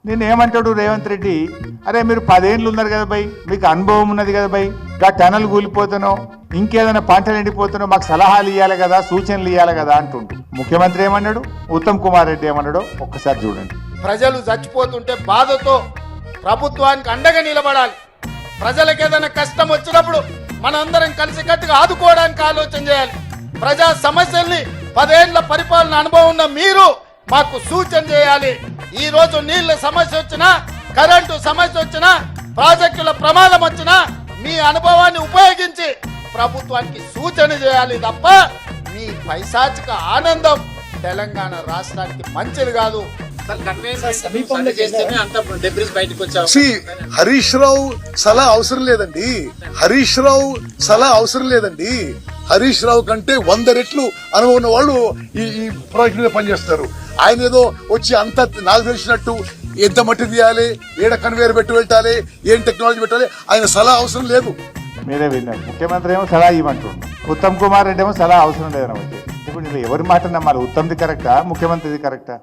నేను ఏమంటాడు రేవంత్ రెడ్డి, అరే మీరు 10 ఏళ్ళు ఉన్నారు కదా బై, మీకు అనుభవం ఉన్నది కదా బై, గా టనల్ కూలిపోతానో ఇంకేదైనా పంటలు ఎండిపోతానో మాకు సలహాలు ఇవ్వాలి కదా, సూచనలు ఇవ్వాలి కదా అంటుండు. ముఖ్యమంత్రి ఏమన్నాడు, ఉత్తమ్ కుమార్ రెడ్డి ఏమన్నాడో ఒక్కసారి చూడండి. ప్రజలు చచ్చిపోతుంటే బాధతో ప్రభుత్వానికి అండగా నిలబడాలి. ప్రజలకు ఏదైనా కష్టం వచ్చినప్పుడు మనందరం కలిసికట్టుగా ఆదుకోవడానికి ఆలోచన చేయాలి. ప్రజా సమస్యల్ని 10 ఏళ్ల పరిపాలన అనుభవం ఉన్న మీరు మాకు సూచన చేయాలి. ఈ రోజు నీళ్ల సమస్య వచ్చినా, కరెంటు సమస్య వచ్చినా, ప్రాజెక్టుల ప్రమాదం వచ్చినా మీ అనుభవాన్ని ఉపయోగించి ప్రభుత్వానికి సూచన చేయాలి తప్ప మీ పైశాచిక ఆనందం తెలంగాణ రాష్ట్రానికి మంచిది కాదు. హరీష్ రావు సలహా అవసరం లేదండి. హరీష్ రావు సలహా అవసరం లేదండి. హరీష్ రావు కంటే 100 రెట్లు అనుభవం ఉన్న వాళ్ళు ఈ ప్రాజెక్ట్ మీద పనిచేస్తారు. ఆయన ఏదో వచ్చి అంత నాకు తెలిసినట్టు ఎంత మట్టి తీయాలి, ఏడ కన్వేర్ పెట్టి పెట్టాలి, ఏం టెక్నాలజీ పెట్టాలి, ఆయన సలహా అవసరం లేదు. మీరే విన్నారు, ముఖ్యమంత్రి ఏమో సలహా ఇవ్వమంటుండు, ఉత్తమ్ కుమార్ రెడ్డి ఏమో సలహా అవసరం లేదని. ఇప్పుడు ఎవరి మాట నమ్మాలి, ఉత్తమ్ది కరెక్టా ముఖ్యమంత్రిది కరెక్టా?